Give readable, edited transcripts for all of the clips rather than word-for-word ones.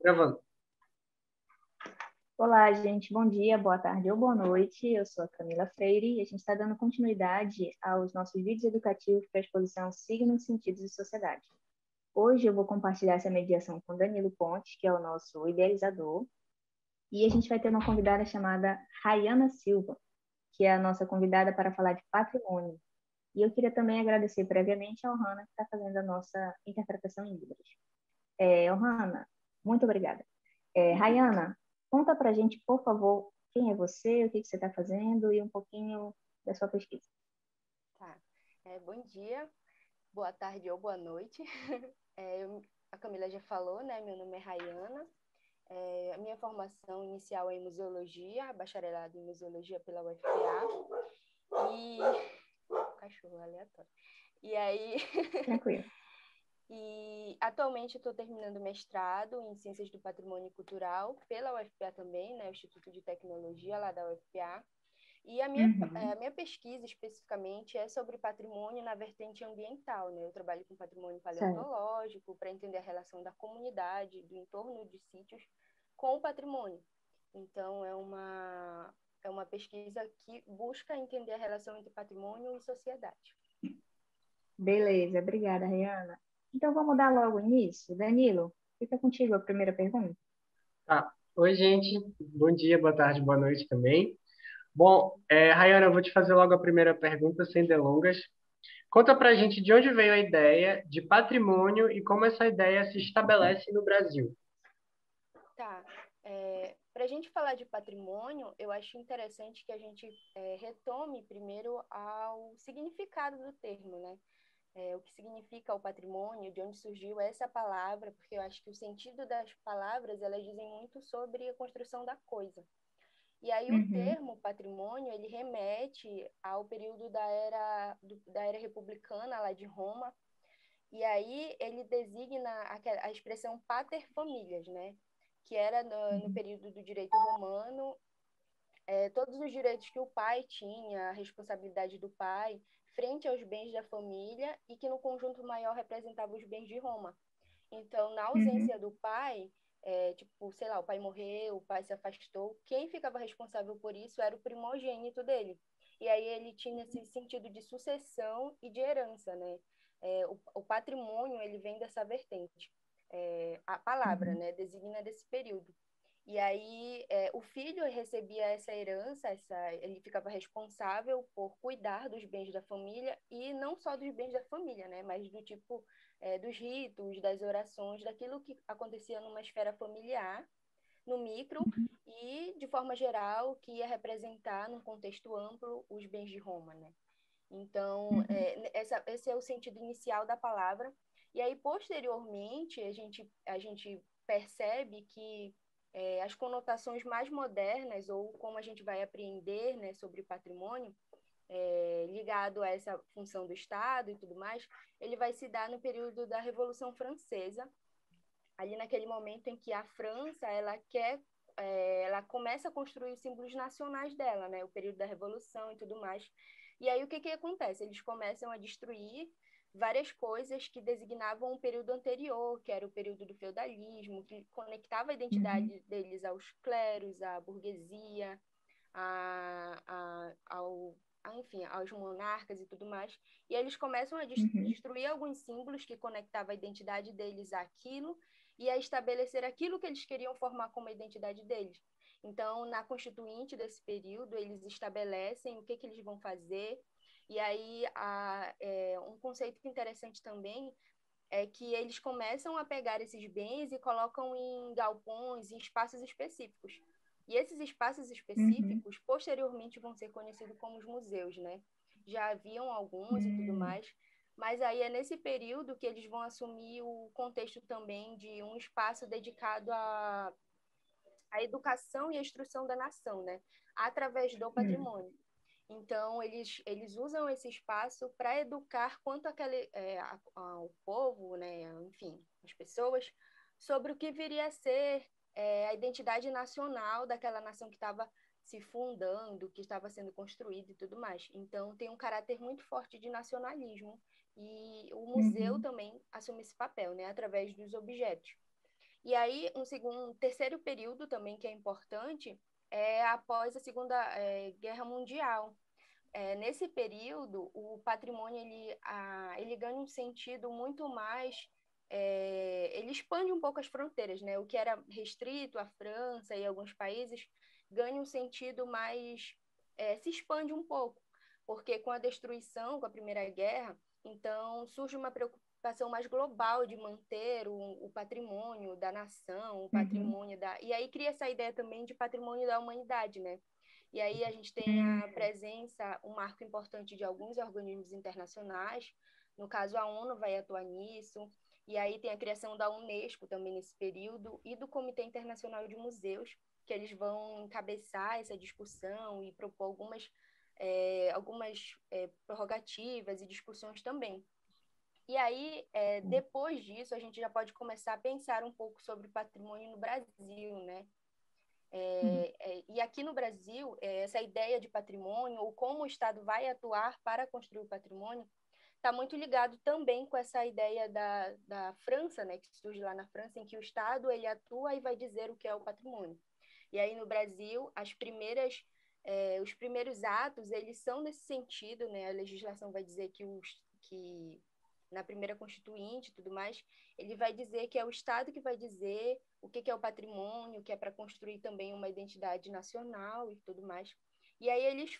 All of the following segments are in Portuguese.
Gravando. Olá, gente. Bom dia, boa tarde ou boa noite. Eu sou a Camila Freire e a gente está dando continuidade aos nossos vídeos educativos para a exposição Signos, Sentidos e Sociedade. Hoje eu vou compartilhar essa mediação com Danilo Pontes, que é o nosso idealizador, e a gente vai ter uma convidada chamada Rayana Silva, que é a nossa convidada para falar de patrimônio. E eu queria também agradecer previamente a Ohana, que está fazendo a nossa interpretação em Libras. Ohana, muito obrigada. Rayana, conta para a gente, por favor, quem é você, o que você está fazendo e um pouquinho da sua pesquisa. Tá. Bom dia, boa tarde ou boa noite. A Camila já falou, né? Meu nome é Rayana. A minha formação inicial é em museologia, bacharelado em museologia pela UFPA. E... Cachorro aleatório. E aí... Tranquilo. E atualmente estou terminando mestrado em Ciências do Patrimônio Cultural pela UFPA também, né? O Instituto de Tecnologia lá da UFPA. E a minha pesquisa, especificamente, é sobre patrimônio na vertente ambiental, né? Eu trabalho com patrimônio paleontológico para entender a relação da comunidade, do entorno de sítios, com o patrimônio. Então, é uma pesquisa que busca entender a relação entre patrimônio e sociedade. Beleza, obrigada, Rayana. Então, vamos dar logo início. Danilo, fica contigo a primeira pergunta. Tá. Oi, gente. Bom dia, boa tarde, boa noite também. Bom, Rayana, eu vou te fazer logo a primeira pergunta, sem delongas. Conta pra gente de onde veio a ideia de patrimônio e como essa ideia se estabelece no Brasil. Tá. Para a gente falar de patrimônio, eu acho interessante que a gente retome primeiro ao significado do termo, né? O que significa o patrimônio, de onde surgiu essa palavra, porque eu acho que o sentido das palavras, elas dizem muito sobre a construção da coisa. E aí o termo patrimônio, ele remete ao período da era republicana, lá de Roma, e aí ele designa a expressão pater familias, né? Que era no período do direito romano, todos os direitos que o pai tinha, a responsabilidade do pai, frente aos bens da família e que no conjunto maior representava os bens de Roma. Então, na ausência do pai, tipo, sei lá, o pai morreu, o pai se afastou, quem ficava responsável por isso era o primogênito dele. E aí ele tinha esse sentido de sucessão e de herança, né? O patrimônio, ele vem dessa vertente. A palavra, né, designa desse período. E aí o filho recebia essa herança, ele ficava responsável por cuidar dos bens da família e não só dos bens da família, né, mas do tipo dos ritos, das orações, daquilo que acontecia numa esfera familiar, no micro e de forma geral que ia representar num contexto amplo os bens de Roma, né? Então esse é o sentido inicial da palavra. E aí posteriormente a gente percebe que as conotações mais modernas, ou como a gente vai apreender, né, sobre patrimônio, ligado a essa função do Estado e tudo mais, ele vai se dar no período da Revolução Francesa, ali naquele momento em que a França, ela começa a construir os símbolos nacionais dela, né, o período da Revolução e tudo mais. E aí o que acontece? Eles começam a destruir várias coisas que designavam um período anterior, que era o período do feudalismo, que conectava a identidade deles aos clérigos, à burguesia, enfim, aos monarcas e tudo mais. E eles começam a destruir alguns símbolos que conectavam a identidade deles àquilo e a estabelecer aquilo que eles queriam formar como a identidade deles. Então, na Constituinte desse período, eles estabelecem o que eles vão fazer. E aí, um conceito interessante também é que eles começam a pegar esses bens e colocam em galpões, em espaços específicos. E esses espaços específicos, posteriormente, vão ser conhecidos como os museus, né? Já haviam alguns e tudo mais, mas aí é nesse período que eles vão assumir o contexto também de um espaço dedicado à educação e à instrução da nação, né? Através do patrimônio. Então, eles usam esse espaço para educar quanto ao povo, né? Enfim, as pessoas, sobre o que viria a ser a identidade nacional daquela nação que estava se fundando, que estava sendo construída e tudo mais. Então, tem um caráter muito forte de nacionalismo e o museu também assume esse papel, né? Através dos objetos. E aí, um terceiro período também que é importante é após a Segunda Guerra Mundial. Nesse período, o patrimônio ele ganha um sentido muito mais. Ele expande um pouco as fronteiras, né? O que era restrito à França e alguns países ganha um sentido mais. Se expande um pouco, porque com a destruição, com a Primeira Guerra, então surge uma preocupação mais global de manter o patrimônio da nação, o patrimônio da. E aí cria essa ideia também de patrimônio da humanidade, né? E aí a gente tem a presença, um marco importante de alguns organismos internacionais, no caso a ONU vai atuar nisso, e aí tem a criação da Unesco também nesse período, e do Comitê Internacional de Museus, que eles vão encabeçar essa discussão e propor algumas prerrogativas e discussões também. E aí, depois disso, a gente já pode começar a pensar um pouco sobre o patrimônio no Brasil, né? E aqui no Brasil, essa ideia de patrimônio, ou como o Estado vai atuar para construir o patrimônio, está muito ligado também com essa ideia da França, né, que surge lá na França, em que o Estado ele atua e vai dizer o que é o patrimônio. E aí no Brasil, os primeiros atos, eles são nesse sentido, né, a legislação vai dizer que na primeira Constituinte e tudo mais, ele vai dizer que é o Estado que vai dizer o que é o patrimônio, que é para construir também uma identidade nacional e tudo mais. E aí eles,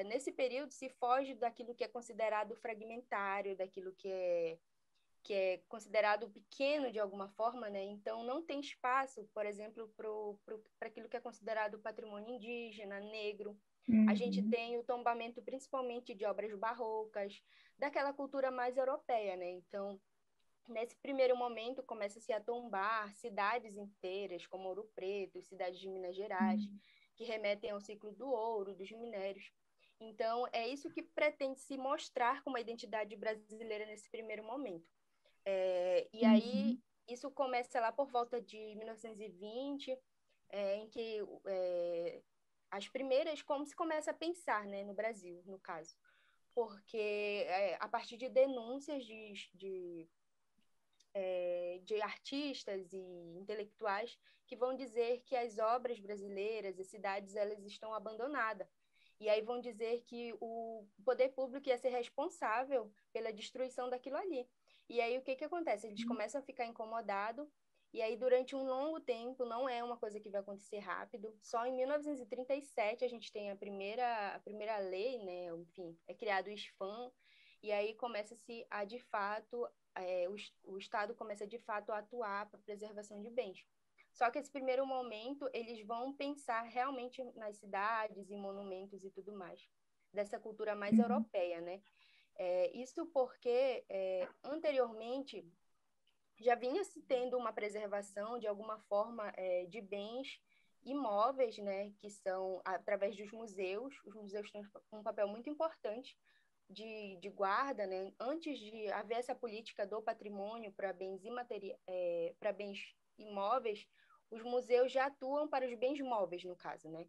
nesse período, se foge daquilo que é considerado fragmentário, daquilo que é considerado pequeno de alguma forma, né? Então não tem espaço, por exemplo, para aquilo que é considerado patrimônio indígena, negro. A gente tem o tombamento principalmente de obras barrocas, daquela cultura mais europeia, né? Então, nesse primeiro momento, começa-se a tombar cidades inteiras, como Ouro Preto, cidades de Minas Gerais, que remetem ao ciclo do ouro, dos minérios. Então, é isso que pretende se mostrar como a identidade brasileira nesse primeiro momento. E aí, isso começa lá por volta de 1920, em que as primeiras, como se começa a pensar, né, no Brasil, no caso. Porque a partir de denúncias de artistas e intelectuais que vão dizer que as obras brasileiras, as cidades, elas estão abandonadas. E aí vão dizer que o poder público ia ser responsável pela destruição daquilo ali. E aí o que acontece? Eles começam a ficar incomodados, e aí durante um longo tempo, não é uma coisa que vai acontecer rápido, só em 1937 a gente tem a primeira lei, né? Enfim, é criado o SFAM, e aí começa-se a, de fato, o Estado começa de fato a atuar para a preservação de bens. Só que esse primeiro momento eles vão pensar realmente nas cidades e monumentos e tudo mais, dessa cultura mais europeia, né? Isso porque anteriormente já vinha se tendo uma preservação de alguma forma de bens imóveis, né? Que são através dos museus. Os museus têm um papel muito importante de guarda, né? Antes de haver essa política do patrimônio para para bens imóveis, os museus já atuam para os bens móveis, no caso, né?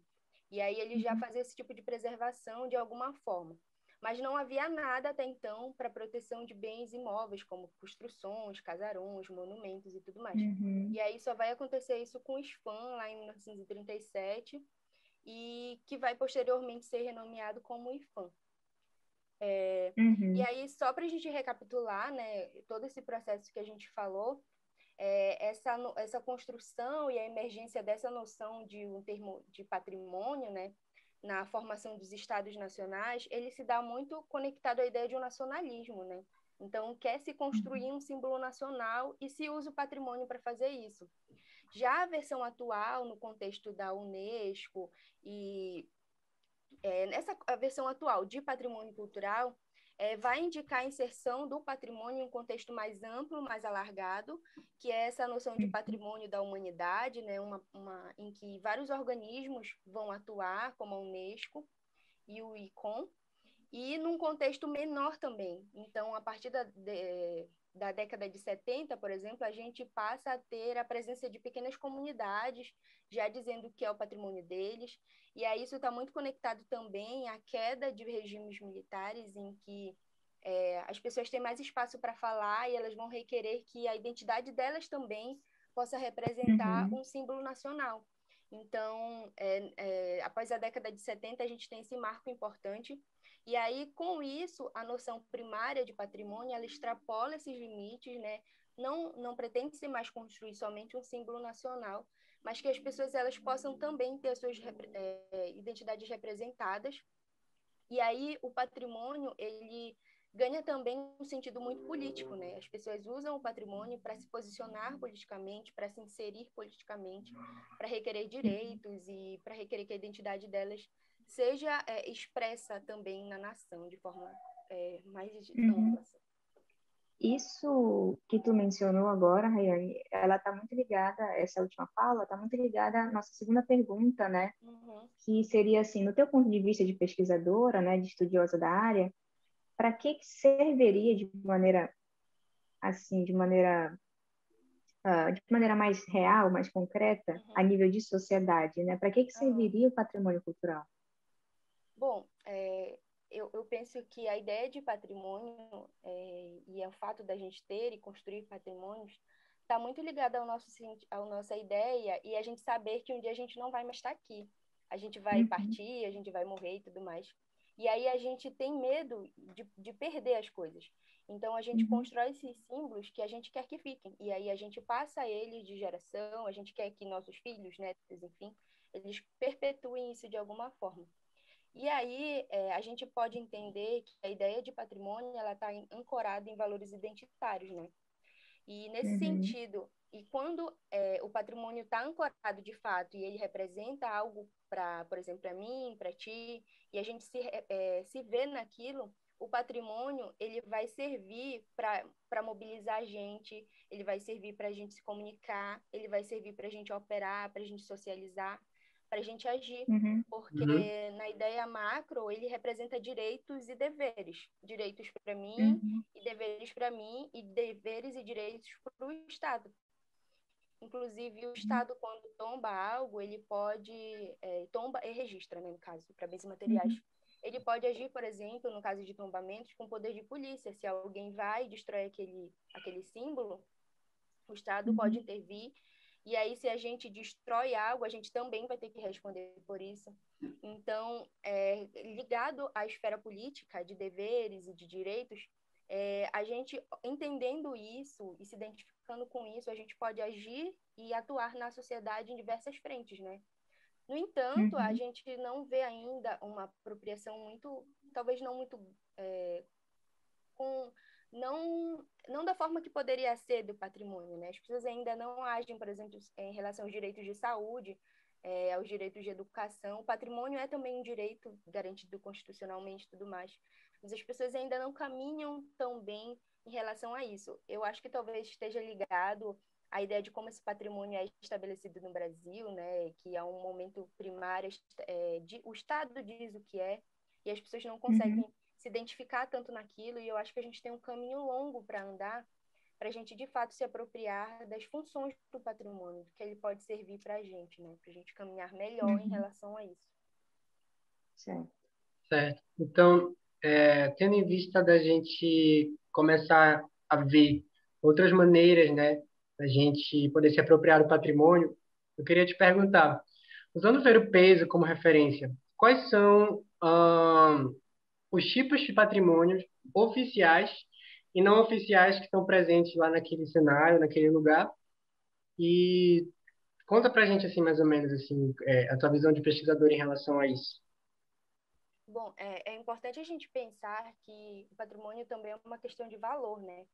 E aí eles já fazem esse tipo de preservação de alguma forma. Mas não havia nada até então para proteção de bens imóveis, como construções, casarões, monumentos e tudo mais. E aí só vai acontecer isso com o SFAM, lá em 1937, e que vai posteriormente ser renomeado como IFAM. E aí, só para a gente recapitular, né, todo esse processo que a gente falou, essa construção e a emergência dessa noção de um termo de patrimônio, né, na formação dos estados nacionais, ele se dá muito conectado à ideia de um nacionalismo, né? Então, quer se construir um símbolo nacional e se usa o patrimônio para fazer isso. Já a versão atual, no contexto da Unesco e nessa versão atual de patrimônio cultural, vai indicar a inserção do patrimônio em um contexto mais amplo, mais alargado, que é essa noção de patrimônio da humanidade, né, em que vários organismos vão atuar, como a Unesco e o ICOM, e num contexto menor também. Então, a partir da década de 70, por exemplo, a gente passa a ter a presença de pequenas comunidades, já dizendo o que é o patrimônio deles, e aí isso está muito conectado também à queda de regimes militares, em que as pessoas têm mais espaço para falar e elas vão requerer que a identidade delas também possa representar um símbolo nacional. Então, após a década de 70, a gente tem esse marco importante. E aí, com isso, a noção primária de patrimônio, ela extrapola esses limites, né? Não pretende se mais construir somente um símbolo nacional, mas que as pessoas elas possam também ter as suas identidades representadas. E aí, o patrimônio, ele ganha também um sentido muito político, né? As pessoas usam o patrimônio para se posicionar politicamente, para se inserir politicamente, para requerer direitos e para requerer que a identidade delas seja expressa também na nação de forma mais ampla. Assim. Isso que tu mencionou agora, Rayane, ela está muito ligada, essa última fala, está muito ligada à nossa segunda pergunta, né? Que seria assim, no teu ponto de vista de pesquisadora, né, de estudiosa da área, para que serviria de maneira assim, de maneira mais real, mais concreta, a nível de sociedade, né? Para que serviria o patrimônio cultural? Bom, eu penso que a ideia de patrimônio e o fato da gente ter e construir patrimônios está muito ligada à nossa ideia e a gente saber que um dia a gente não vai mais estar aqui. A gente vai partir, a gente vai morrer e tudo mais. E aí a gente tem medo de perder as coisas. Então a gente constrói esses símbolos que a gente quer que fiquem. E aí a gente passa eles de geração, a gente quer que nossos filhos, netos, enfim, eles perpetuem isso de alguma forma. E aí a gente pode entender que a ideia de patrimônio ela está ancorada em valores identitários, né? E nesse sentido, e quando o patrimônio está ancorado de fato e ele representa algo para, por exemplo, para mim, para ti, e a gente se vê naquilo, o patrimônio ele vai servir para mobilizar a gente, ele vai servir para a gente se comunicar, ele vai servir para a gente operar, para a gente socializar, para a gente agir, porque na ideia macro ele representa direitos e deveres, direitos para mim e deveres para mim e deveres e direitos para o Estado. Inclusive o Estado quando tomba algo ele pode tomba e registra, né, no caso para bens materiais. Ele pode agir, por exemplo, no caso de tombamentos, com poder de polícia. Se alguém vai e destrói aquele símbolo, o Estado pode intervir. E aí, se a gente destrói algo, a gente também vai ter que responder por isso. Então, ligado à esfera política, de deveres e de direitos, a gente, entendendo isso e se identificando com isso, a gente pode agir e atuar na sociedade em diversas frentes, né? No entanto, a gente não vê ainda uma apropriação muito, talvez não muito, não da forma que poderia ser do patrimônio, né? As pessoas ainda não agem, por exemplo, em relação aos direitos de saúde, aos direitos de educação. O patrimônio é também um direito garantido constitucionalmente e tudo mais, mas as pessoas ainda não caminham tão bem em relação a isso. Eu acho que talvez esteja ligado à ideia de como esse patrimônio é estabelecido no Brasil, né? Que é um momento primário, o Estado diz o que é, e as pessoas não conseguem se identificar tanto naquilo, e eu acho que a gente tem um caminho longo para andar, para a gente, de fato, se apropriar das funções do patrimônio, do que ele pode servir para a gente, né? Para a gente caminhar melhor em relação a isso. Certo. Certo. Então, tendo em vista da gente começar a ver outras maneiras, né, da gente poder se apropriar do patrimônio, eu queria te perguntar, usando o ver-o-peso como referência, quais são os tipos de patrimônios oficiais e não oficiais que estão presentes lá naquele cenário, naquele lugar? E conta pra gente, assim, mais ou menos, assim, a tua visão de pesquisador em relação a isso. Bom, é importante a gente pensar que o patrimônio também é uma questão de valor, né?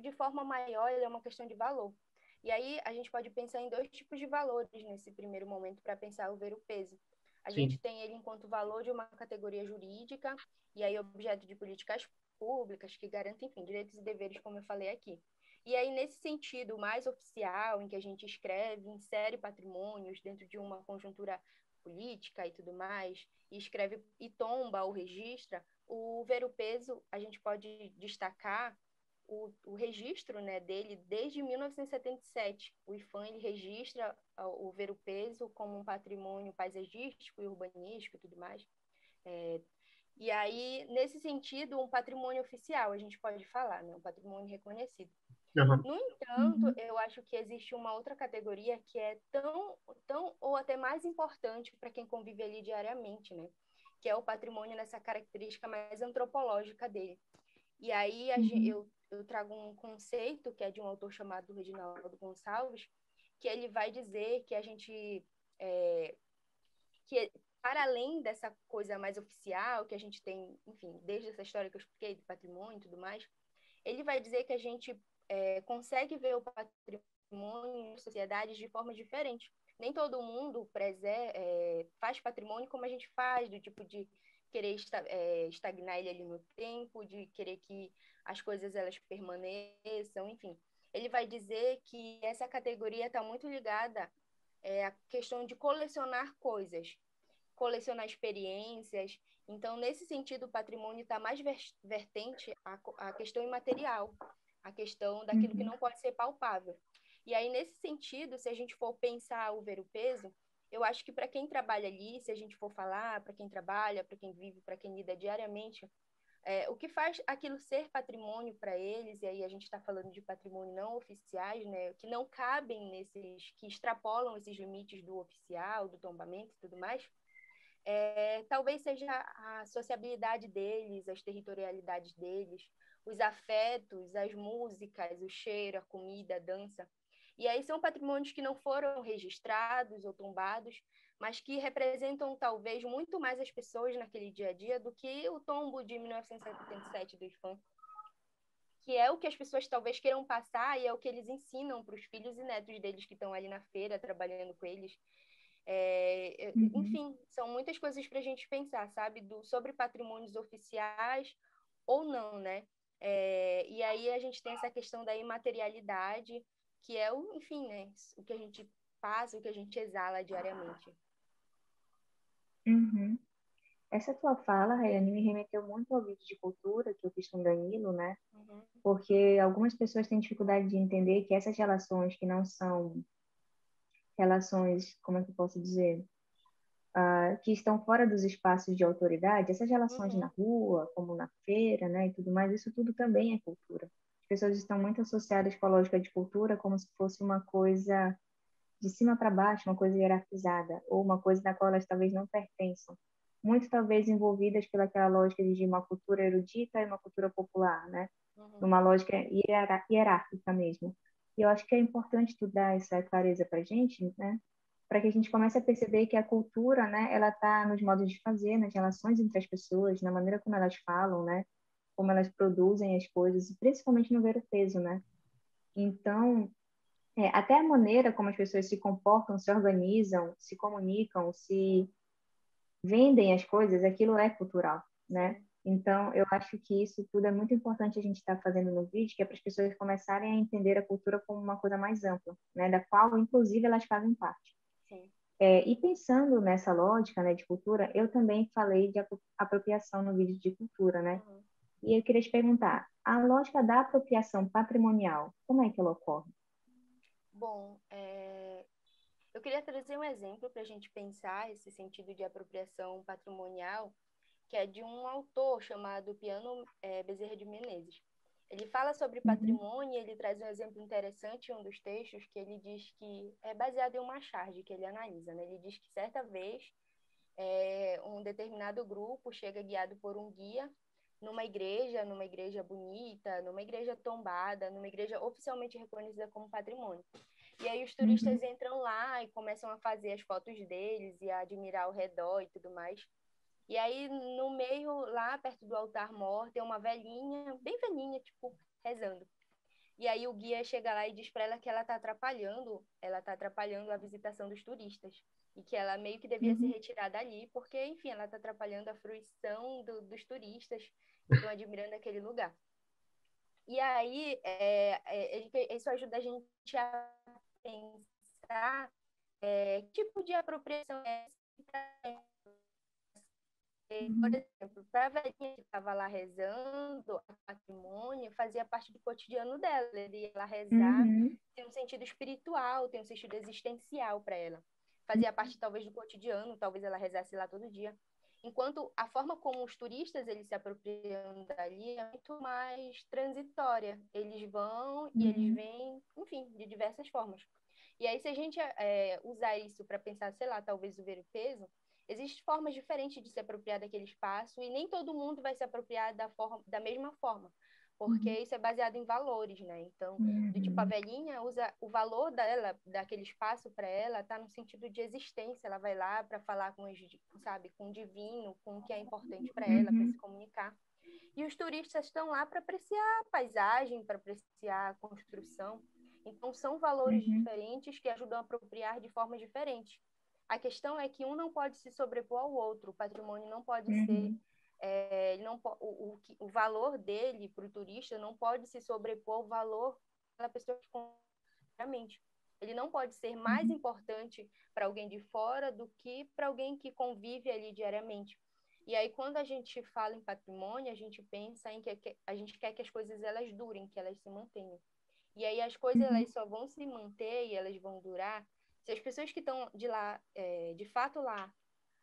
De forma maior, ele é uma questão de valor. E aí a gente pode pensar em dois tipos de valores nesse primeiro momento para pensar o ver-o-peso. A Sim. gente tem ele enquanto valor de uma categoria jurídica e aí objeto de políticas públicas que garantem, enfim, direitos e deveres, como eu falei aqui. E aí, nesse sentido mais oficial, em que a gente escreve, insere patrimônios dentro de uma conjuntura política e tudo mais, e escreve e tomba ou registra, o ver-o-peso a gente pode destacar o registro, né, dele desde 1977. O IPHAN ele registra o ver-o-peso como um patrimônio paisagístico e urbanístico e tudo mais. E aí, nesse sentido, um patrimônio oficial, a gente pode falar, né, um patrimônio reconhecido. Aham. No entanto, Uhum. eu acho que existe uma outra categoria que é tão ou até mais importante para quem convive ali diariamente, né? Que é o patrimônio nessa característica mais antropológica dele. E aí Uhum. eu trago um conceito que é de um autor chamado Reginaldo Gonçalves, que ele vai dizer que a gente, é, que para além dessa coisa mais oficial que a gente tem, enfim, desde essa história que eu expliquei do patrimônio e tudo mais, ele vai dizer que a gente consegue ver o patrimônio em sociedades de formas diferentes. Nem todo mundo faz patrimônio como a gente faz, do tipo de querer estagnar ele ali no tempo, de querer que as coisas elas permaneçam, enfim. Ele vai dizer que essa categoria está muito ligada à questão de colecionar coisas, colecionar experiências. Então, nesse sentido, o patrimônio está mais vertente à questão imaterial, a questão daquilo que Uhum. não pode ser palpável. E aí, nesse sentido, se a gente for pensar o ver o peso, eu acho que para quem trabalha ali, se a gente for falar para quem trabalha, para quem vive, para quem lida diariamente, o que faz aquilo ser patrimônio para eles, e aí a gente está falando de patrimônio não oficiais, né, que não cabem nesses, que extrapolam esses limites do oficial, do tombamento e tudo mais, talvez seja a sociabilidade deles, as territorialidades deles, os afetos, as músicas, o cheiro, a comida, a dança. E aí são patrimônios que não foram registrados ou tombados, mas que representam talvez muito mais as pessoas naquele dia a dia do que o tombo de 1977 do IFAM, que é o que as pessoas talvez queiram passar e é o que eles ensinam para os filhos e netos deles que estão ali na feira trabalhando com eles. Uhum. Enfim, são muitas coisas para a gente pensar, sabe? Sobre patrimônios oficiais ou não, né? E aí a gente tem essa questão da imaterialidade, que é enfim, né? O que a gente passa, o que a gente exala diariamente. Uhum. Essa tua fala, Rayane, me remeteu muito ao vídeo de cultura que eu fiz com o Danilo, né? Uhum, Porque algumas pessoas têm dificuldade de entender que essas relações que não são relações, como é que eu posso dizer, que estão fora dos espaços de autoridade, essas relações na uhum, rua, como na feira, né, e tudo mais, isso tudo também é cultura. As pessoas estão muito associadas com a lógica de cultura como se fosse uma coisa de cima para baixo, uma coisa hierarquizada, ou uma coisa na qual elas talvez não pertençam. Muito talvez envolvidas pelaquela lógica de uma cultura erudita e uma cultura popular, né? uhum. Numa lógica hierárquica mesmo. E eu acho que é importante tu dar essa clareza para a gente, né? Para que a gente comece a perceber que a cultura, né, ela está nos modos de fazer, nas relações entre as pessoas, na maneira como elas falam, né? Como elas produzem as coisas, e principalmente no ver o peso, né? Então, até a maneira como as pessoas se comportam, se organizam, se comunicam, se vendem as coisas, aquilo é cultural, né? Sim. Então, eu acho que isso tudo é muito importante a gente estar fazendo no vídeo, que é para as pessoas começarem a entender a cultura como uma coisa mais ampla, né? Da qual, inclusive, elas fazem parte. Sim. E pensando nessa lógica, né, de cultura, eu também falei de apropriação no vídeo de cultura, né? Uhum. E eu queria te perguntar, a lógica da apropriação patrimonial, como é que ela ocorre? Bom, eu queria trazer um exemplo para a gente pensar esse sentido de apropriação patrimonial, que é de um autor chamado Piano Bezerra de Menezes. Ele fala sobre Uhum, patrimônio e ele traz um exemplo interessante em um dos textos que ele diz que é baseado em uma charge que ele analisa, né? Ele diz que certa vez um determinado grupo chega guiado por um guia numa igreja bonita, numa igreja tombada, numa igreja oficialmente reconhecida como patrimônio. E aí os turistas uhum, entram lá e começam a fazer as fotos deles e a admirar ao redor e tudo mais. E aí, no meio, lá perto do altar-mor, tem uma velhinha, bem velhinha, tipo, rezando. E aí o guia chega lá e diz para ela que ela tá atrapalhando a visitação dos turistas. E que ela meio que devia se uhum, retirar dali, porque, enfim, ela tá atrapalhando a fruição dos turistas que estão admirando aquele lugar. E aí, isso ajuda a gente a pensar que tipo de apropriação é essa. Por uhum, exemplo, para a velhinha que estava lá rezando, a patrimônio fazia parte do cotidiano dela. Ele ia lá rezar, uhum, tem um sentido espiritual, tem um sentido existencial para ela. Fazia parte, talvez, do cotidiano, talvez ela rezasse lá todo dia. enquanto a forma como os turistas eles se apropriam dali é muito mais transitória. Eles vão e eles vêm, enfim, de diversas formas. E aí, se a gente usar isso para pensar, sei lá, talvez o ver o peso, existem formas diferentes de se apropriar daquele espaço e nem todo mundo vai se apropriar da mesma forma, porque isso é baseado em valores, né? Então, do tipo, a velhinha usa o valor dela, daquele espaço para ela, tá no sentido de existência. Ela vai lá para falar sabe, com o divino, com o que é importante para ela, para se comunicar. E os turistas estão lá para apreciar a paisagem, para apreciar a construção. Então, são valores diferentes que ajudam a apropriar de formas diferentes. A questão é que um não pode se sobrepor ao outro. O patrimônio não pode ser... ele não, o valor dele para o turista não pode se sobrepor ao valor da pessoa que compra. Ele não pode ser mais importante para alguém de fora do que para alguém que convive ali diariamente. E aí, quando a gente fala em patrimônio, a gente pensa em que a gente quer que as coisas elas durem, que elas se mantenham. E aí as coisas elas só vão se manter e elas vão durar se as pessoas que estão de fato lá,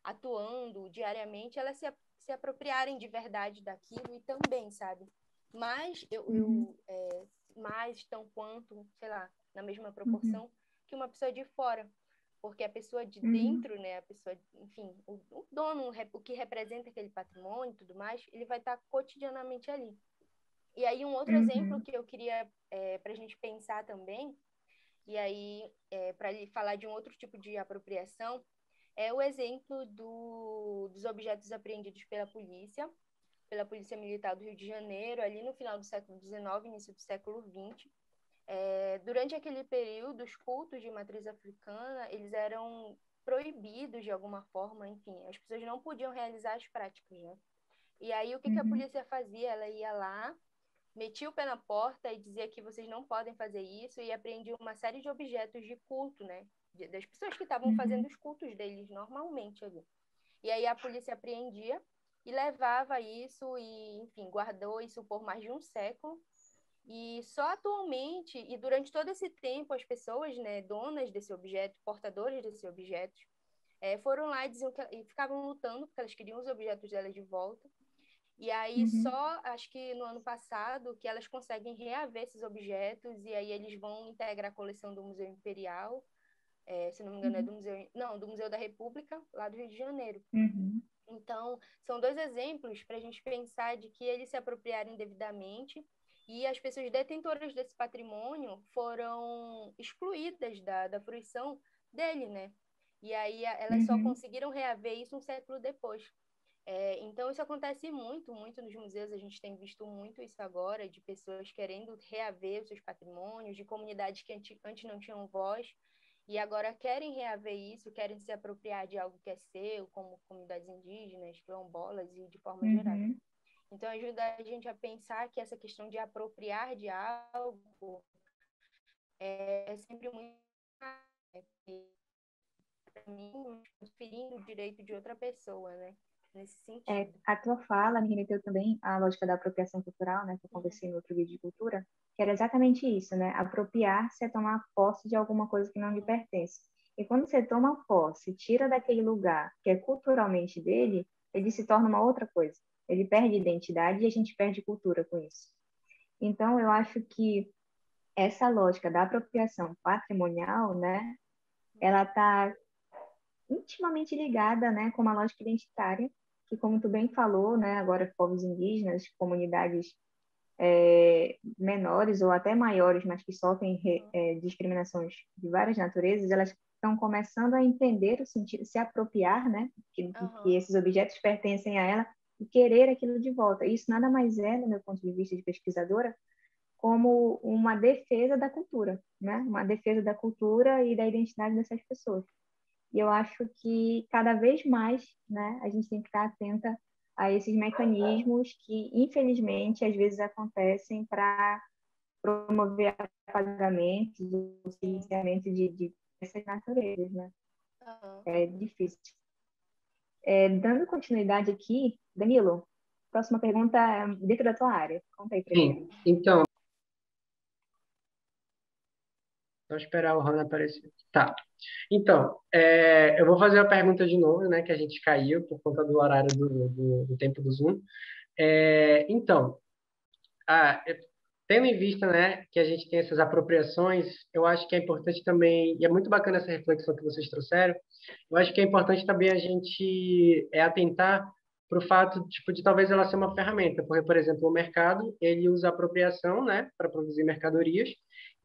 atuando diariamente, elas se apropriarem de verdade daquilo e também, sabe? Mas mais tão quanto, sei lá, na mesma proporção que uma pessoa de fora. Porque a pessoa de dentro, né, a pessoa, enfim, o dono, o que representa aquele patrimônio e tudo mais, ele vai estar cotidianamente ali. E aí um outro exemplo que eu queria para a gente pensar também, e aí para falar de um outro tipo de apropriação, é o exemplo dos objetos apreendidos pela Polícia Militar do Rio de Janeiro, ali no final do século XIX, início do século XX. Durante aquele período, os cultos de matriz africana, eles eram proibidos de alguma forma, enfim, as pessoas não podiam realizar as práticas, né? E aí, o que a polícia fazia? Ela ia lá, metia o pé na porta e dizia que vocês não podem fazer isso e apreendia uma série de objetos de culto, né? Das pessoas que estavam fazendo os cultos deles normalmente ali. E aí a polícia apreendia e levava isso e, enfim, guardou isso por mais de um século. E só atualmente, e durante todo esse tempo, as pessoas, né, donas desse objeto, portadores desse objeto, foram lá e, e ficavam lutando porque elas queriam os objetos delas de volta. E aí só, acho que no ano passado, que elas conseguem reaver esses objetos e aí eles vão integrar a coleção do Museu Imperial, se não me engano é do Museu da República, lá do Rio de Janeiro. Então, são dois exemplos para a gente pensar de que eles se apropriaram indevidamente e as pessoas detentoras desse patrimônio foram excluídas da fruição dele, né? E aí elas só conseguiram reaver isso um século depois. Então, isso acontece muito, muito nos museus. A gente tem visto muito isso agora, de pessoas querendo reaver os seus patrimônios, de comunidades que antes não tinham voz, e agora querem reaver isso, querem se apropriar de algo que é seu, como comunidades indígenas, quilombolas e de forma geral. Então, ajuda a gente a pensar que essa questão de apropriar de algo é sempre muito... para mim, transferindo o direito de outra pessoa, né? Nesse sentido. A tua fala me remeteu também à lógica da apropriação cultural, né, que eu conversei no outro vídeo de cultura, que era exatamente isso, né? Apropriar-se é tomar posse de alguma coisa que não lhe pertence. E quando você toma posse, tira daquele lugar que é culturalmente dele, ele se torna uma outra coisa. Ele perde identidade e a gente perde cultura com isso. Então, eu acho que essa lógica da apropriação patrimonial, né, ela está intimamente ligada, né, com uma lógica identitária, que, como tu bem falou, né, agora povos indígenas, comunidades menores ou até maiores, mas que sofrem discriminações de várias naturezas, elas estão começando a entender o sentido, se apropriar, né, que esses objetos pertencem a ela e querer aquilo de volta. Isso nada mais é, do meu ponto de vista de pesquisadora, como uma defesa da cultura, né? Uma defesa da cultura e da identidade dessas pessoas. E eu acho que cada vez mais, né, a gente tem que estar atenta a esses mecanismos que, infelizmente, às vezes acontecem para promover apagamentos, o silenciamento de essas naturezas, né? É difícil. Dando continuidade aqui, Danilo, próxima pergunta é dentro da tua área. Conta aí pra Sim, gente. então, Só esperar o Rana aparecer. Tá. Então, eu vou fazer a pergunta de novo, né? Que a gente caiu por conta do horário do tempo do Zoom. Então, tendo em vista, né, que a gente tem essas apropriações, eu acho que é importante também, e é muito bacana essa reflexão que vocês trouxeram, eu acho que é importante também a gente atentar para o fato tipo, de talvez ela ser uma ferramenta, porque, por exemplo, o mercado, ele usa a apropriação, né, para produzir mercadorias,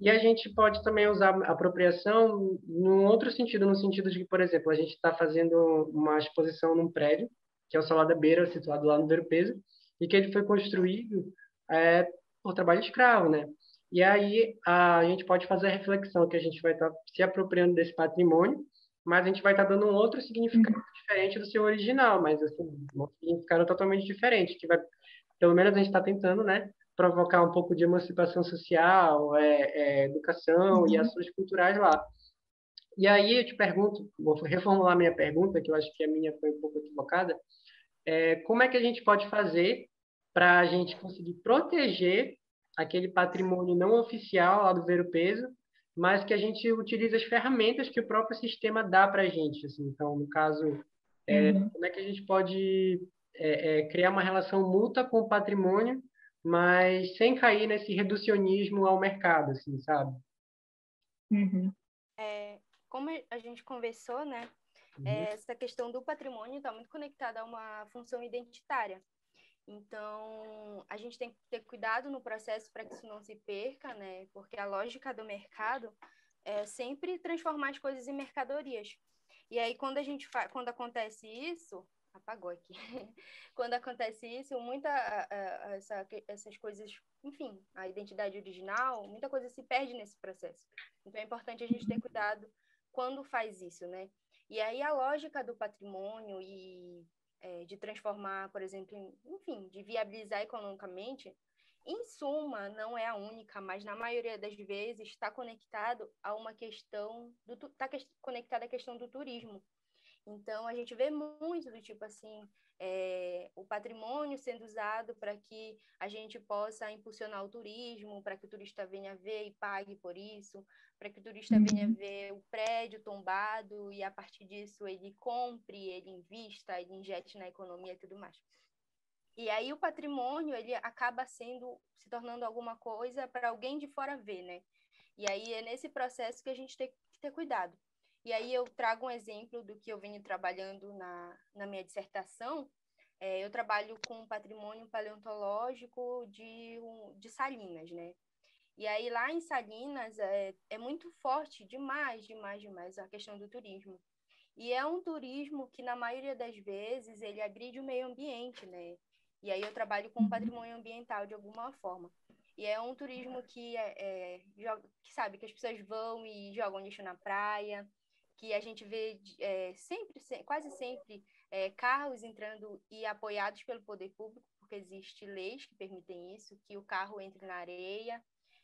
e a gente pode também usar a apropriação num outro sentido, no sentido de que, por exemplo, a gente está fazendo uma exposição num prédio, que é o Salão da Beira, situado lá no Ver Peso, e que ele foi construído é, por trabalho escravo, né? E aí a gente pode fazer a reflexão que a gente vai estar se apropriando desse patrimônio, mas a gente vai estar dando um outro significado Uhum. diferente do seu original, mas assim, um significado totalmente diferente, que vai, pelo menos a gente está tentando, né, provocar um pouco de emancipação social, educação e Uhum. ações culturais lá. E aí eu te pergunto, vou reformular minha pergunta, que eu acho que a minha foi um pouco equivocada, como é que a gente pode fazer para a gente conseguir proteger aquele patrimônio não oficial lá do Ver o Peso, mas que a gente utilize as ferramentas que o próprio sistema dá para a gente. Assim. Então, no caso, Uhum. como é que a gente pode criar uma relação mútua com o patrimônio, mas sem cair nesse reducionismo ao mercado, assim, sabe? Uhum. Como a gente conversou, né? Uhum. Essa questão do patrimônio está muito conectada a uma função identitária. Então, a gente tem que ter cuidado no processo para que isso não se perca, né? Porque a lógica do mercado é sempre transformar as coisas em mercadorias. E aí, quando acontece isso, apagou aqui. Quando acontece isso, essas coisas, enfim, a identidade original, muita coisa se perde nesse processo. Então, é importante a gente ter cuidado quando faz isso, né? E aí, a lógica do patrimônio de transformar, por exemplo, enfim, de viabilizar economicamente, em suma, não é a única, mas na maioria das vezes está conectado a uma questão está conectado à questão do turismo. Então, a gente vê muito do tipo assim, o patrimônio sendo usado para que a gente possa impulsionar o turismo, para que o turista venha ver e pague por isso, para que o turista venha Uhum. ver o prédio tombado e, a partir disso, ele compre, ele invista, ele injete na economia e tudo mais. E aí o patrimônio, ele acaba se tornando alguma coisa para alguém de fora ver, né? E aí é nesse processo que a gente tem que ter cuidado. E aí eu trago um exemplo do que eu venho trabalhando na minha dissertação. Eu trabalho com um patrimônio paleontológico de Salinas, né? E aí lá em Salinas é muito forte, demais, demais, demais, a questão do turismo. E é um turismo que, na maioria das vezes, ele agride o meio ambiente, né? E aí eu trabalho com Uhum. patrimônio ambiental de alguma forma. E é um turismo que sabe, que as pessoas vão e jogam lixo na praia, que a gente vê quase sempre, carros entrando e apoiados pelo poder público, porque existem leis que permitem isso, que o carro entre na areia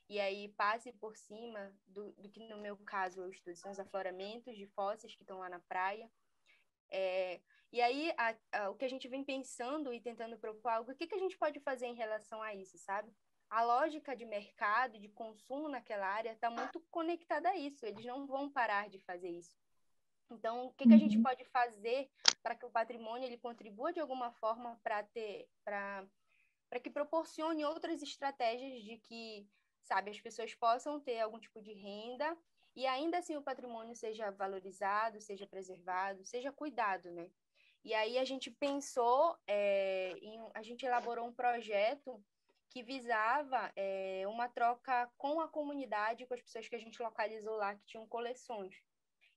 e aí passe por cima do que, no meu caso, eu estudo, são os afloramentos de fósseis que estão lá na praia. E aí, o que a gente vem pensando e tentando propor algo, o que a gente pode fazer em relação a isso, sabe? A lógica de mercado, de consumo naquela área está muito conectada a isso, eles não vão parar de fazer isso. Então, o que a gente Uhum. pode fazer para que o patrimônio ele contribua de alguma forma para que proporcione outras estratégias de que, sabe, as pessoas possam ter algum tipo de renda e ainda assim o patrimônio seja valorizado, seja preservado, seja cuidado, né? E aí a gente pensou, a gente elaborou um projeto que visava uma troca com a comunidade, com as pessoas que a gente localizou lá, que tinham coleções.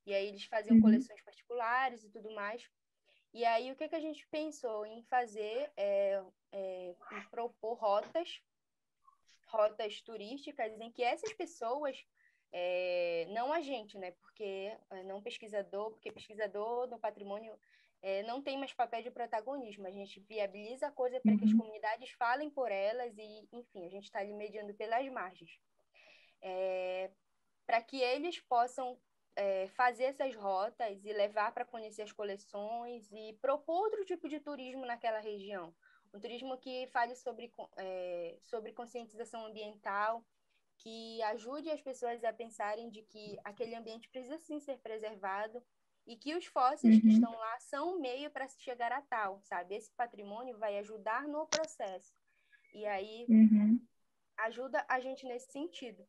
E aí eles faziam Uhum. coleções particulares e tudo mais. E aí, o que a gente pensou em fazer em propor rotas turísticas em que essas pessoas, não a gente, né? Porque não pesquisador, porque pesquisador no patrimônio não tem mais papel de protagonismo. A gente viabiliza a coisa para que as Uhum. comunidades falem por elas e, enfim, a gente está ali mediando pelas margens. Para que eles possam fazer essas rotas e levar para conhecer as coleções e propor outro tipo de turismo naquela região. Um turismo que fale sobre conscientização ambiental, que ajude as pessoas a pensarem de que aquele ambiente precisa sim ser preservado e que os fósseis que estão lá são um meio para se chegar a tal, sabe? Esse patrimônio vai ajudar no processo. E aí ajuda a gente nesse sentido.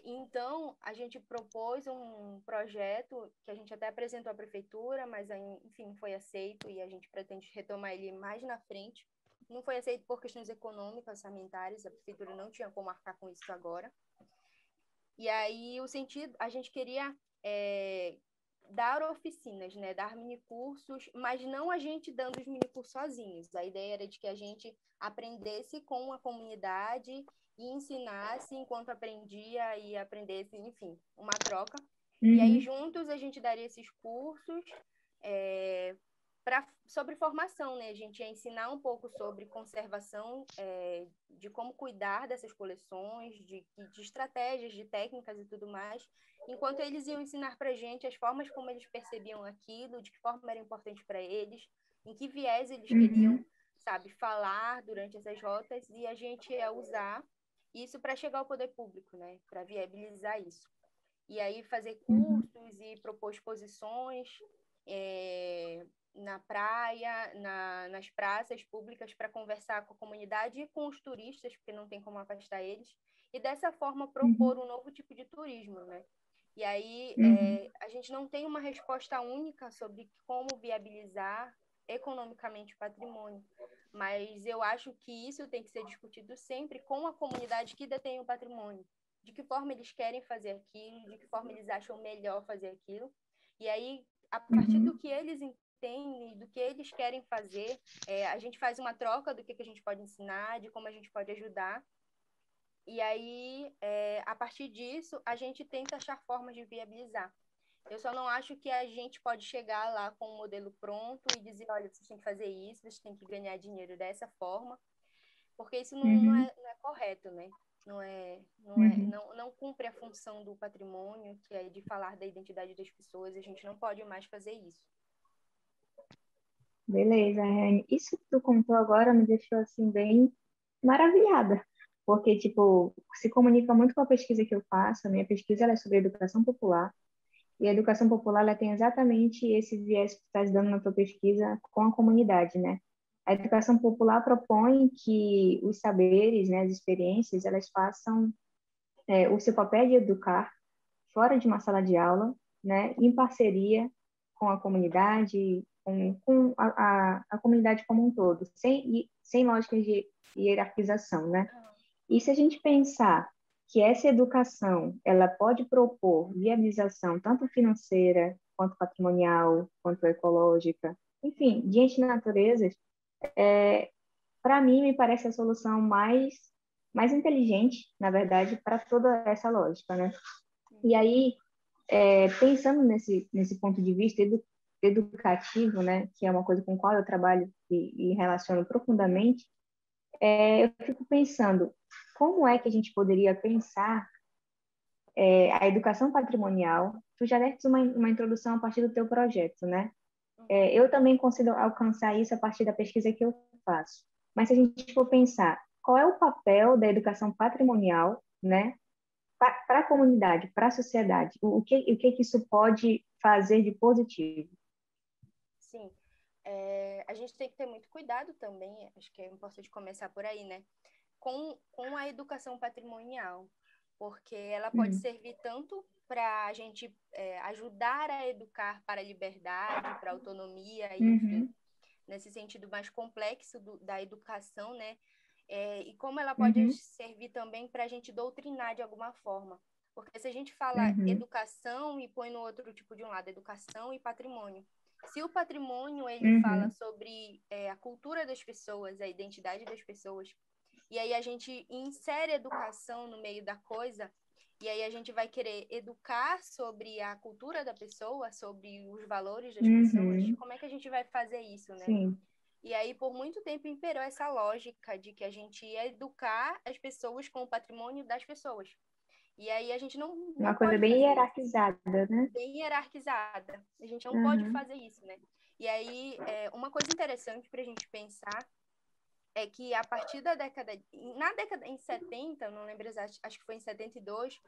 Então, a gente propôs um projeto que a gente até apresentou à prefeitura, mas, enfim, foi aceito e a gente pretende retomar ele mais na frente. Não foi aceito por questões econômicas, orçamentárias, a prefeitura não tinha como arcar com isso agora. E aí, o sentido, a gente queria dar oficinas, né, dar minicursos, mas não a gente dando os minicursos sozinhos. A ideia era de que a gente aprendesse com a comunidade e ensinasse enquanto aprendia e aprendesse, enfim, uma troca. E aí, juntos, a gente daria esses cursos sobre formação, né? A gente ia ensinar um pouco sobre conservação, de como cuidar dessas coleções, de estratégias, de técnicas e tudo mais, enquanto eles iam ensinar para a gente as formas como eles percebiam aquilo, de que forma era importante para eles, em que viés eles queriam, sabe, falar durante essas rotas, e a gente ia usar isso para chegar ao poder público, né? Para viabilizar isso. E aí fazer cursos e propor exposições na praia, nas praças públicas, para conversar com a comunidade e com os turistas, porque não tem como afastar eles, e dessa forma propor um novo tipo de turismo, né? E aí a gente não tem uma resposta única sobre como viabilizar economicamente o patrimônio, mas eu acho que isso tem que ser discutido sempre com a comunidade que detém o patrimônio, de que forma eles querem fazer aquilo, de que forma eles acham melhor fazer aquilo, e aí, a partir do que eles entendem, do que eles querem fazer, a gente faz uma troca do que a gente pode ensinar, de como a gente pode ajudar, e aí, a partir disso, a gente tenta achar formas de viabilizar. Eu só não acho que a gente pode chegar lá com um modelo pronto e dizer, olha, vocês têm que fazer isso, vocês têm que ganhar dinheiro dessa forma, porque isso não é correto, né? Não cumpre a função do patrimônio, que é de falar da identidade das pessoas, a gente não pode mais fazer isso. Beleza, Rani. Isso que tu contou agora me deixou, assim, bem maravilhada, porque, tipo, se comunica muito com a pesquisa que eu faço. A minha pesquisa ela é sobre educação popular, e a educação popular ela tem exatamente esse viés que tu estás dando na tua pesquisa com a comunidade, né? A educação popular propõe que os saberes, né, as experiências, elas façam o seu papel de educar fora de uma sala de aula, né, em parceria com a comunidade, com a comunidade como um todo, sem lógicas de hierarquização, né? E se a gente pensar que essa educação ela pode propor viabilização tanto financeira, quanto patrimonial, quanto ecológica, enfim, diante da natureza, para mim me parece a solução mais inteligente, na verdade, para toda essa lógica, né? E aí, pensando nesse ponto de vista educativo, né, que é uma coisa com a qual eu trabalho e relaciono profundamente, eu fico pensando como é que a gente poderia pensar a educação patrimonial. Tu já deste uma introdução a partir do teu projeto, né? Eu também consigo alcançar isso a partir da pesquisa que eu faço. Mas se a gente for pensar qual é o papel da educação patrimonial, né, para a comunidade, para a sociedade, o que isso pode fazer de positivo? Sim, a gente tem que ter muito cuidado também, acho que é importante começar por aí, né? Com a educação patrimonial, porque ela pode servir tanto para a gente ajudar a educar para a liberdade, para a autonomia, e, enfim, nesse sentido mais complexo da educação, né? E como ela pode servir também para a gente doutrinar de alguma forma. Porque se a gente fala educação e põe no outro tipo de um lado, educação e patrimônio. Se o patrimônio ele fala sobre a cultura das pessoas, a identidade das pessoas, e aí a gente insere educação no meio da coisa, e aí a gente vai querer educar sobre a cultura da pessoa, sobre os valores das pessoas, como é que a gente vai fazer isso, né? Sim. E aí, por muito tempo, imperou essa lógica de que a gente ia educar as pessoas com o patrimônio das pessoas. E aí a gente não Uma coisa pode bem fazer hierarquizada, né? isso. Bem hierarquizada. A gente não pode fazer isso, né? E aí, uma coisa interessante para a gente pensar é que a partir da na década em 70, eu não lembro exato, acho que foi em 72,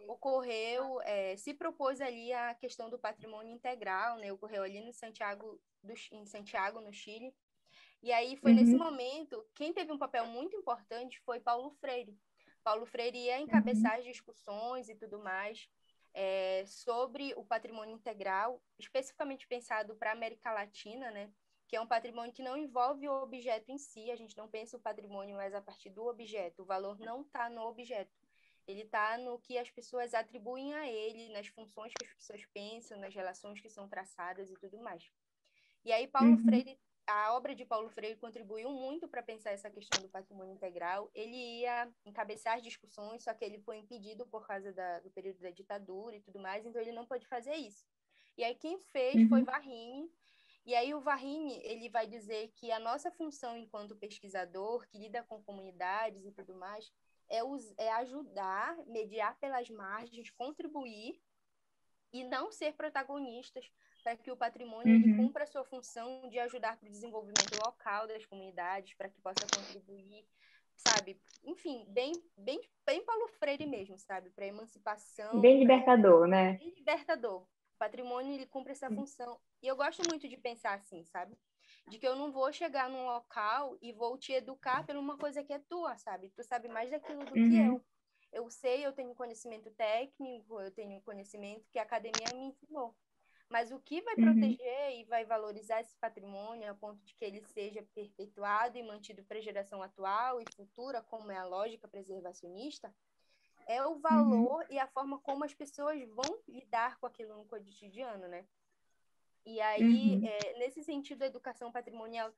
ocorreu, se propôs ali a questão do patrimônio integral, né? Ocorreu ali no em Santiago, no Chile. E aí foi nesse Uhum, momento, quem teve um papel muito importante foi Paulo Freire. Paulo Freire ia uhum, encabeçar as discussões e tudo mais sobre o patrimônio integral, especificamente pensado para a América Latina, né? Que é um patrimônio que não envolve o objeto em si, a gente não pensa o patrimônio mais a partir do objeto, o valor não está no objeto, ele está no que as pessoas atribuem a ele, nas funções que as pessoas pensam, nas relações que são traçadas e tudo mais. E aí uhum, a obra de Paulo Freire contribuiu muito para pensar essa questão do patrimônio integral. Ele ia encabeçar discussões, só que ele foi impedido por causa do período da ditadura e tudo mais, então ele não pôde fazer isso. E aí quem fez foi uhum, Varrini. E aí o Varrini, ele vai dizer que a nossa função enquanto pesquisador, que lida com comunidades e tudo mais, é ajudar, mediar pelas margens, contribuir e não ser protagonistas para que o patrimônio ele uhum. cumpra a sua função de ajudar para o desenvolvimento local das comunidades, para que possa contribuir, sabe? Enfim, bem Paulo Freire mesmo, sabe? Para a emancipação, Bem para libertador, né? bem libertador. O patrimônio ele cumpre essa função. E eu gosto muito de pensar assim, sabe? De que eu não vou chegar num local e vou te educar por uma coisa que é tua, sabe? Tu sabe mais daquilo do que Uhum, eu. Eu sei, eu tenho conhecimento técnico, eu tenho conhecimento que a academia me ensinou. Mas o que vai uhum, proteger e vai valorizar esse patrimônio a ponto de que ele seja perpetuado e mantido para a geração atual e futura, como é a lógica preservacionista, é o uhum, valor e a forma como as pessoas vão lidar com aquilo no cotidiano, né? E aí, uhum, nesse sentido, a educação patrimonial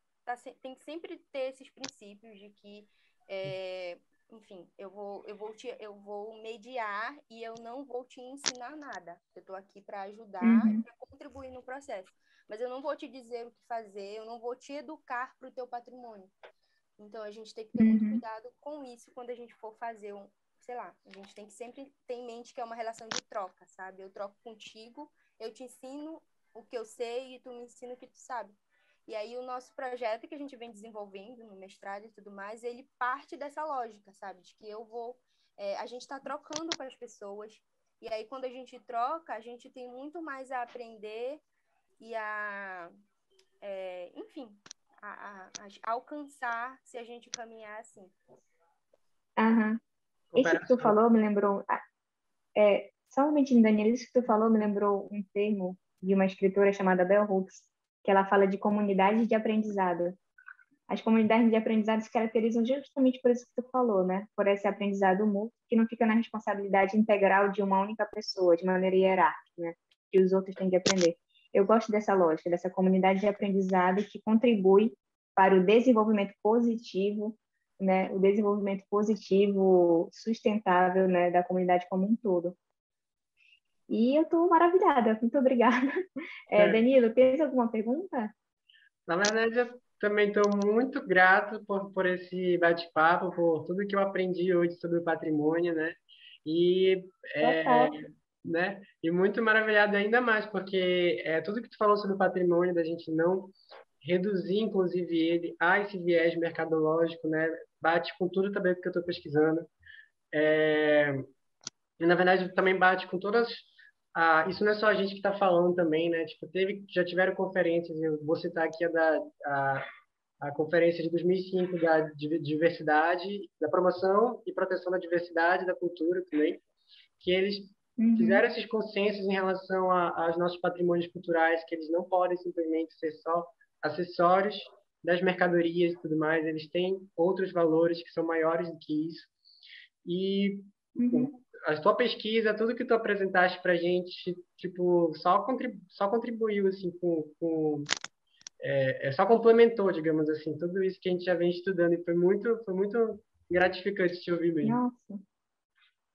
tem que sempre ter esses princípios de que, é, enfim, eu vou mediar e eu não vou te ensinar nada. Eu estou aqui para ajudar e uhum, para contribuir no processo. Mas eu não vou te dizer o que fazer, eu não vou te educar para o teu patrimônio. Então, a gente tem que ter muito uhum, cuidado com isso quando a gente for fazer sei lá, a gente tem que sempre ter em mente que é uma relação de troca, sabe? Eu troco contigo, eu te ensino o que eu sei e tu me ensina o que tu sabe. E aí o nosso projeto que a gente vem desenvolvendo no mestrado e tudo mais, ele parte dessa lógica, sabe? De que a gente está trocando com as pessoas, e aí quando a gente troca, a gente tem muito mais a aprender e enfim, a alcançar se a gente caminhar assim. aham. Isso que tu Operação. falou me lembrou, só um momentinho, Daniela, isso que tu falou me lembrou um termo de uma escritora chamada Bell Hooks, que ela fala de comunidades de aprendizado. As comunidades de aprendizado se caracterizam justamente por isso que tu falou, né? Por esse aprendizado mútuo que não fica na responsabilidade integral de uma única pessoa, de maneira hierárquica, né? Que os outros têm de aprender. Eu gosto dessa lógica, dessa comunidade de aprendizado que contribui para o desenvolvimento positivo, né? O desenvolvimento positivo, sustentável, né? Da comunidade como um todo. E eu estou maravilhada. Muito obrigada. Danilo, tens alguma pergunta? Na verdade, eu também estou muito grato por esse bate-papo, por tudo que eu aprendi hoje sobre o patrimônio, né? E, é, Total. né? E muito maravilhado ainda mais, porque tudo que tu falou sobre o patrimônio, da gente não reduzir, inclusive, ele a esse viés mercadológico, né? Bate com tudo também que eu estou pesquisando. E, na verdade, também bate com todas. Isso não é só a gente que está falando também, né? Tipo, já tiveram conferências, eu vou citar aqui a conferência de 2005 da diversidade, da promoção e proteção da diversidade da cultura também, que eles Uhum, fizeram esses consensos em relação aos nossos patrimônios culturais, que eles não podem simplesmente ser só acessórios das mercadorias e tudo mais, eles têm outros valores que são maiores do que isso. E uhum. a tua pesquisa, tudo que tu apresentaste para a gente, tipo, só contribuiu assim só complementou, digamos assim, tudo isso que a gente já vem estudando e foi muito gratificante te ouvir mesmo. Nossa,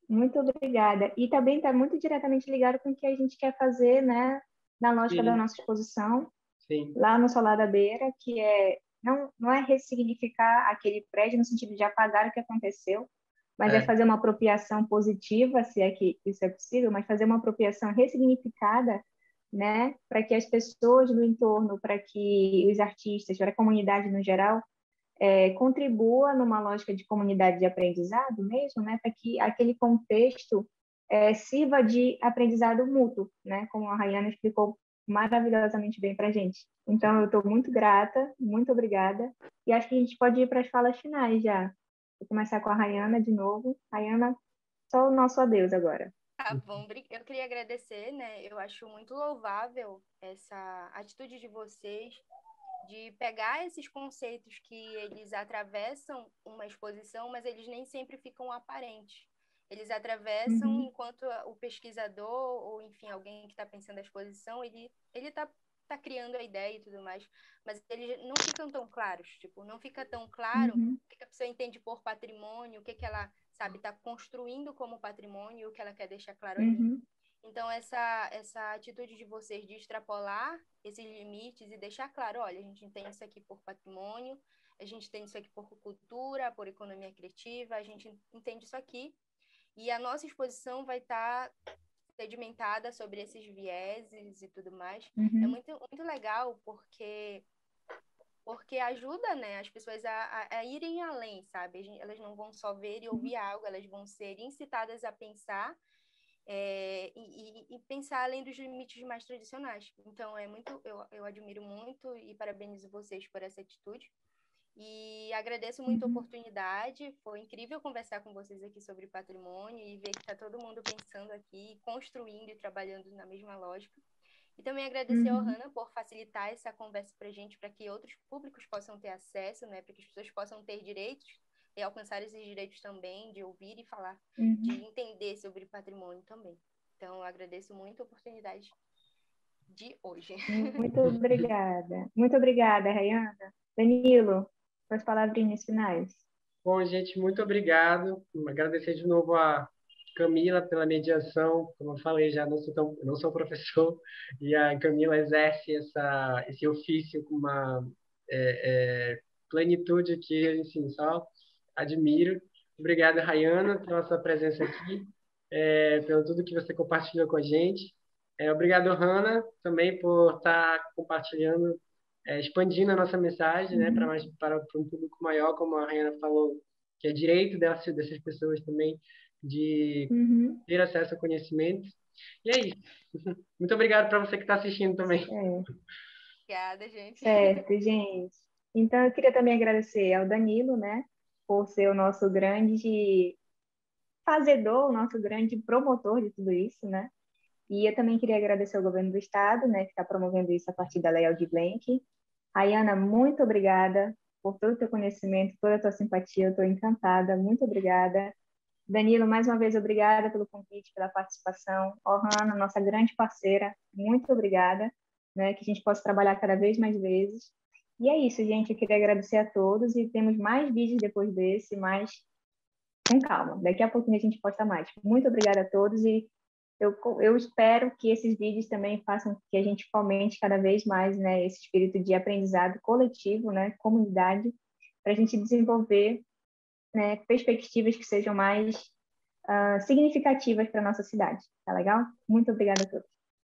muito obrigada. E também está muito diretamente ligado com o que a gente quer fazer, né, na lógica da Sim, nossa exposição, sim, lá no Solar da Beira, que não é ressignificar aquele prédio no sentido de apagar o que aconteceu, mas é é, fazer uma apropriação positiva, se é que isso é possível, mas fazer uma apropriação ressignificada, né, para que as pessoas no entorno, para que os artistas, para a comunidade no geral, contribua numa lógica de comunidade de aprendizado mesmo, né, para que aquele contexto sirva de aprendizado mútuo, né, como a Rayana explicou maravilhosamente bem para a gente. Então, eu estou muito grata, muito obrigada, e acho que a gente pode ir para as falas finais já. Vou começar com a Rayana de novo. Rayana, só o nosso adeus agora. Tá bom, eu queria agradecer, né? Eu acho muito louvável essa atitude de vocês de pegar esses conceitos que eles atravessam uma exposição, mas eles nem sempre ficam aparentes. Eles atravessam enquanto o pesquisador, ou enfim, alguém que está pensando a exposição, ele tá criando a ideia e tudo mais, mas eles não ficam tão claros, tipo, não fica tão claro o que a pessoa entende por patrimônio, o que ela, sabe, está construindo como patrimônio e o que ela quer deixar claro ali. Então, essa atitude de vocês de extrapolar esses limites e deixar claro, olha, a gente entende isso aqui por patrimônio, a gente entende isso aqui por cultura, por economia criativa, a gente entende isso aqui. E a nossa exposição vai estar sedimentada sobre esses vieses e tudo mais. É muito, muito legal porque ajuda, né, as pessoas a irem além, sabe? Elas não vão só ver e ouvir algo, elas vão ser incitadas a pensar e pensar além dos limites mais tradicionais. Então, eu admiro muito e parabenizo vocês por essa atitude. E agradeço muito a oportunidade. Foi incrível conversar com vocês aqui sobre patrimônio e ver que está todo mundo pensando aqui, construindo e trabalhando na mesma lógica. E também agradecer ao Hannah por facilitar essa conversa para a gente, para que outros públicos possam ter acesso, né, para que as pessoas possam ter direitos e alcançar esses direitos também, de ouvir e falar, de entender sobre patrimônio também. Então, eu agradeço muito a oportunidade de hoje. Muito obrigada. Muito obrigada, Rayana. Danilo, suas palavrinhas finais. Bom, gente, muito obrigado. Agradecer de novo a Camila pela mediação. Como eu falei, já não sou professor e a Camila exerce esse ofício com uma plenitude que, enfim, só admiro. Obrigado, Rayana, pela sua presença aqui, pelo tudo que você compartilhou com a gente. Obrigado, Hannah, também por estar compartilhando, expandindo a nossa mensagem, né, para um público maior, como a Rayana falou, que é direito dessas pessoas também de ter acesso ao conhecimento. E é isso. Muito obrigado para você que está assistindo também. Obrigada, gente. Certo, gente. Então, eu queria também agradecer ao Danilo, né, por ser o nosso grande fazedor, o nosso grande promotor de tudo isso, né? E eu também queria agradecer ao governo do estado, né, que está promovendo isso a partir da Lei Aldir Blanc. Rayana, muito obrigada por todo o teu conhecimento, toda a tua simpatia, eu estou encantada, muito obrigada. Danilo, mais uma vez, obrigada pelo convite, pela participação. Ohana, nossa grande parceira, muito obrigada, né, que a gente possa trabalhar cada vez mais vezes. E é isso, gente, eu queria agradecer a todos e temos mais vídeos depois desse, mas com calma, daqui a pouquinho a gente posta mais. Muito obrigada a todos e eu espero que esses vídeos também façam que a gente fomente cada vez mais, né, esse espírito de aprendizado coletivo, né, comunidade, para a gente desenvolver, né, perspectivas que sejam mais significativas para a nossa cidade. Tá legal? Muito obrigada a todos.